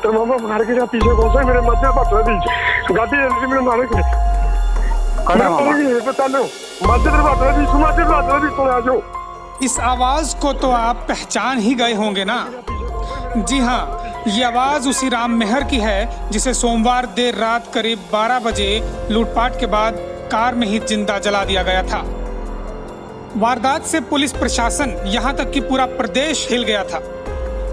तो मामा मार के जा पीछे कौन सा मेरे मध्य पत्र दी गाड़ी एलसी में मारे के कड़ा मामा ये बता लो मध्य पत्र दी सुमाते पत्र दी तो आ जाओ। इस आवाज को तो आप पहचान ही गए होंगे ना। जी हाँ, ये आवाज उसी राम मेहर की है जिसे सोमवार देर रात करीब 12 बजे लूटपाट के बाद कार में ही जिंदा जला दिया गया था। वारदात से पुलिस प्रशासन यहाँ तक कि पूरा प्रदेश हिल गया था।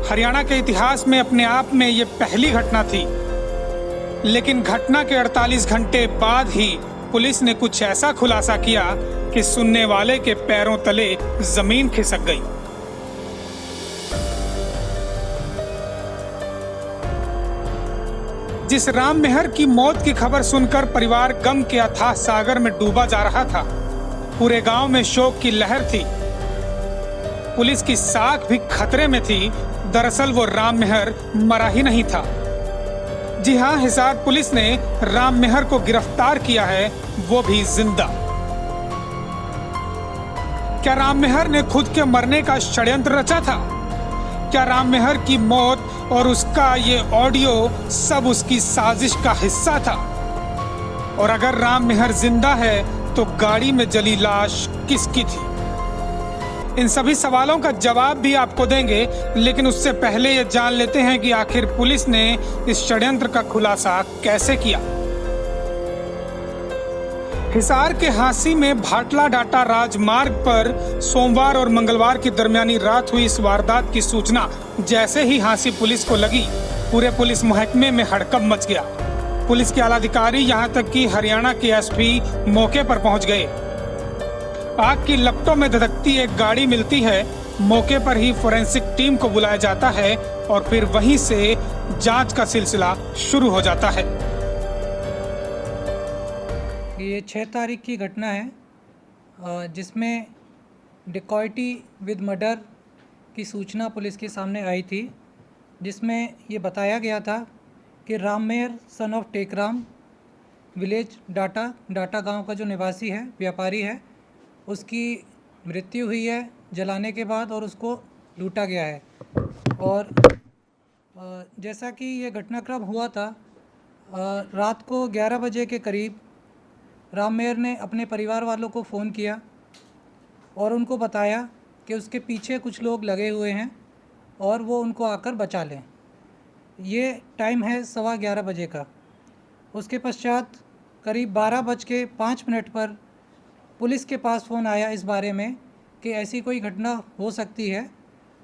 हरियाणा के इतिहास में अपने आप में ये पहली घटना थी, लेकिन घटना के 48 घंटे बाद ही पुलिस ने कुछ ऐसा खुलासा किया कि सुनने वाले के पैरों तले जमीन खिसक गई। जिस राम मेहर की मौत की खबर सुनकर परिवार गम के अथाह सागर में डूबा जा रहा था, पूरे गांव में शोक की लहर थी। पुलिस की साख भी खतरे में थी। दरअसल वो राम मेहर मरा ही नहीं था। जी हां, हिसार पुलिस ने राम मेहर को गिरफ्तार किया है, वो भी जिंदा। क्या राम मेहर ने खुद के मरने का षड्यंत्र रचा था? क्या राम मेहर की मौत और उसका ये ऑडियो सब उसकी साजिश का हिस्सा था? और अगर राम मेहर जिंदा है तो गाड़ी में जली लाश किसकी थी? इन सभी सवालों का जवाब भी आपको देंगे, लेकिन उससे पहले ये जान लेते हैं कि आखिर पुलिस ने इस षड्यंत्र का खुलासा कैसे किया। हिसार के हांसी में भाटला डाटा राजमार्ग पर सोमवार और मंगलवार की दरमियानी रात हुई इस वारदात की सूचना जैसे ही हांसी पुलिस को लगी, पूरे पुलिस महकमे में हड़कंप मच गया। पुलिस के आलाधिकारी यहाँ तक कि हरियाणा के एसपी मौके पर पहुंच गए। आग की लपटों में धधकती एक गाड़ी मिलती है। मौके पर ही फोरेंसिक टीम को बुलाया जाता है और फिर वहीं से जांच का सिलसिला शुरू हो जाता है। ये 6 तारीख की घटना है जिसमें डिकॉयटी विद मर्डर की सूचना पुलिस के सामने आई थी, जिसमें ये बताया गया था कि Ram Mehar son of Tekram village Data गांव का जो निवासी है, व्यापारी है, उसकी मृत्यु हुई है जलाने के बाद और उसको लूटा गया है। और जैसा कि ये घटनाक्रम हुआ था, रात को 11 बजे के करीब राम मेहर ने अपने परिवार वालों को फ़ोन किया और उनको बताया कि उसके पीछे कुछ लोग लगे हुए हैं और वो उनको आकर बचा लें। ये टाइम है 11:15 बजे का। उसके पश्चात करीब 12:05 पर पुलिस के पास फ़ोन आया इस बारे में कि ऐसी कोई घटना हो सकती है।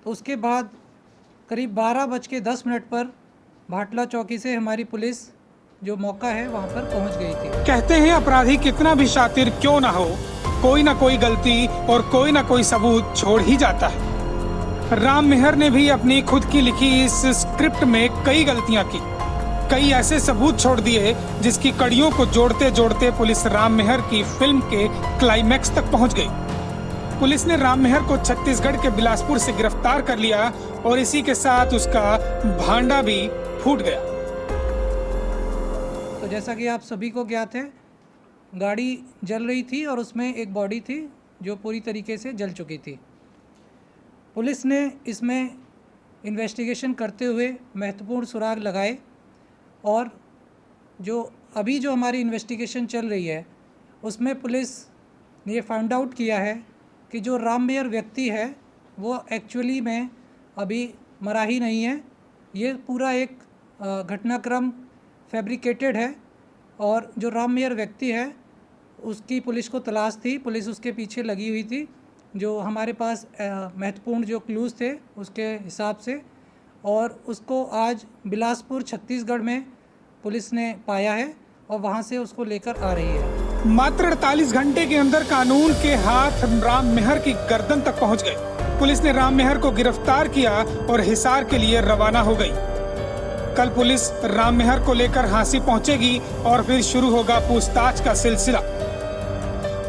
तो उसके बाद करीब 12:10 पर भाटला चौकी से हमारी पुलिस जो मौका है वहाँ पर पहुँच गई थी। कहते हैं अपराधी कितना भी शातिर क्यों ना हो, कोई ना कोई गलती और कोई ना कोई सबूत छोड़ ही जाता है। राम मेहर ने भी अपनी खुद की लिखी इस स्क्रिप्ट में कई गलतियां की, कई ऐसे सबूत छोड़ दिए जिसकी कड़ियों को जोड़ते जोड़ते पुलिस राम मेहर की फिल्म के क्लाइमैक्स तक पहुंच गई। पुलिस ने राम मेहर को छत्तीसगढ़ के बिलासपुर से गिरफ्तार कर लिया और इसी के साथ उसका भांडा भी फूट गया। तो जैसा कि आप सभी को ज्ञात है, गाड़ी जल रही थी और उसमें एक बॉडी थी जो पूरी तरीके से जल चुकी थी। पुलिस ने इसमें इन्वेस्टिगेशन करते हुए महत्वपूर्ण सुराग लगाए और जो हमारी इन्वेस्टिगेशन चल रही है उसमें पुलिस ने ये फाइंड आउट किया है कि जो राम मेहर व्यक्ति है वो एक्चुअली में अभी मरा ही नहीं है। ये पूरा एक घटनाक्रम फैब्रिकेटेड है और जो राम मेहर व्यक्ति है उसकी पुलिस को तलाश थी, पुलिस उसके पीछे लगी हुई थी। जो हमारे पास महत्वपूर्ण जो क्लूज़ थे उसके हिसाब से, और उसको आज बिलासपुर छत्तीसगढ़ में पुलिस ने पाया है और वहां से उसको लेकर आ रही है। मात्र 48 घंटे के अंदर कानून के हाथ राम मेहर की गर्दन तक पहुंच गए। पुलिस ने राम मेहर को गिरफ्तार किया और हिसार के लिए रवाना हो गई। कल पुलिस राम मेहर को लेकर हांसी पहुंचेगी और फिर शुरू होगा पूछताछ का सिलसिला।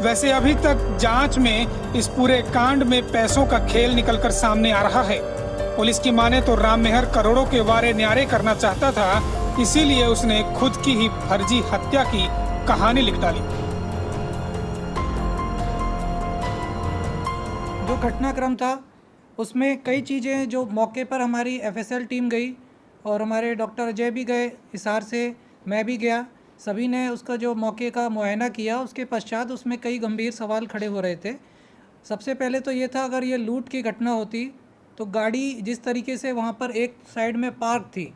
वैसे अभी तक जांच में इस पूरे कांड में पैसों का खेल निकलकर सामने आ रहा है। पुलिस की माने तो राम मेहर करोड़ों के वारे न्यारे करना चाहता था, इसीलिए उसने खुद की ही फर्जी हत्या की कहानी लिख डाली। जो घटनाक्रम था उसमें कई चीज़ें जो मौके पर हमारी एफएसएल टीम गई और हमारे डॉक्टर अजय भी गए हिसार से, मैं भी गया। सभी ने उसका जो मौके का मुआयना किया। उसके पश्चात उसमें कई गंभीर सवाल खड़े हो रहे थे। सबसे पहले तो ये था, अगर ये लूट की घटना होती तो गाड़ी जिस तरीके से वहाँ पर एक साइड में पार्क थी,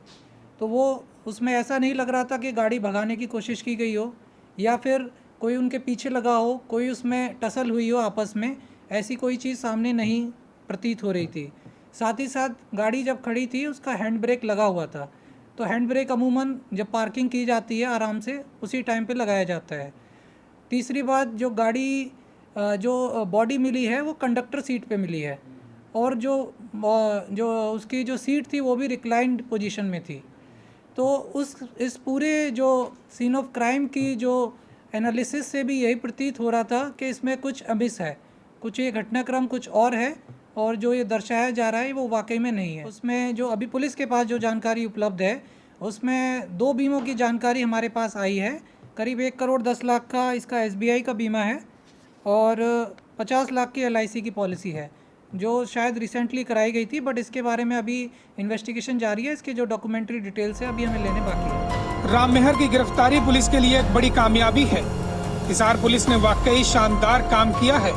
तो वो उसमें ऐसा नहीं लग रहा था कि गाड़ी भगाने की कोशिश की गई हो या फिर कोई उनके पीछे लगा हो, कोई उसमें टसल हुई हो आपस में, ऐसी कोई चीज़ सामने नहीं प्रतीत हो रही थी। साथ ही साथ गाड़ी जब खड़ी थी उसका हैंड ब्रेक लगा हुआ था, तो हैंड ब्रेक अमूमन जब पार्किंग की जाती है आराम से उसी टाइम पे लगाया जाता है। तीसरी बात, जो गाड़ी जो बॉडी मिली है वो कंडक्टर सीट पे मिली है और जो उसकी जो सीट थी वो भी रिक्लाइंड पोजीशन में थी। तो इस पूरे जो सीन ऑफ क्राइम की जो एनालिसिस से भी यही प्रतीत हो रहा था कि इसमें कुछ अमिस है, कुछ ये घटनाक्रम कुछ और है और जो ये दर्शाया जा रहा है वो वाकई में नहीं है। उसमें जो अभी पुलिस के पास जो जानकारी उपलब्ध है उसमें 2 बीमों की जानकारी हमारे पास आई है। करीब 1 करोड़ 10 लाख का इसका SBI का बीमा है और 50 लाख की LIC की पॉलिसी है, जो शायद रिसेंटली कराई गई थी, बट इसके बारे में अभी इन्वेस्टिगेशन जारी है। इसके जो डॉक्यूमेंट्री डिटेल्स है अभी हमें लेने बाकी है। राम मेहर की गिरफ्तारी पुलिस के लिए एक बड़ी कामयाबी है। हिसार पुलिस ने वाकई शानदार काम किया है,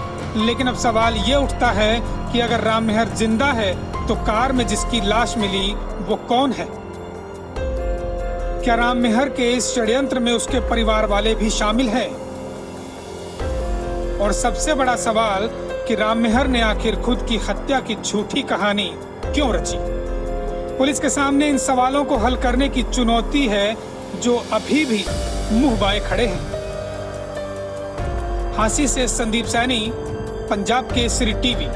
लेकिन अब सवाल ये उठता है कि अगर राम मेहर जिंदा है तो कार में जिसकी लाश मिली वो कौन है? क्या राम मेहर के इस षड्यंत्र में उसके परिवार वाले भी शामिल हैं? और सबसे बड़ा सवाल कि राम मेहर ने आखिर खुद की हत्या की झूठी कहानी क्यों रची? पुलिस के सामने इन सवालों को हल करने की चुनौती है जो अभी भी मुंह बाए खड़े हैं। हांसी से संदीप सैनी, पंजाब केसरी टीवी।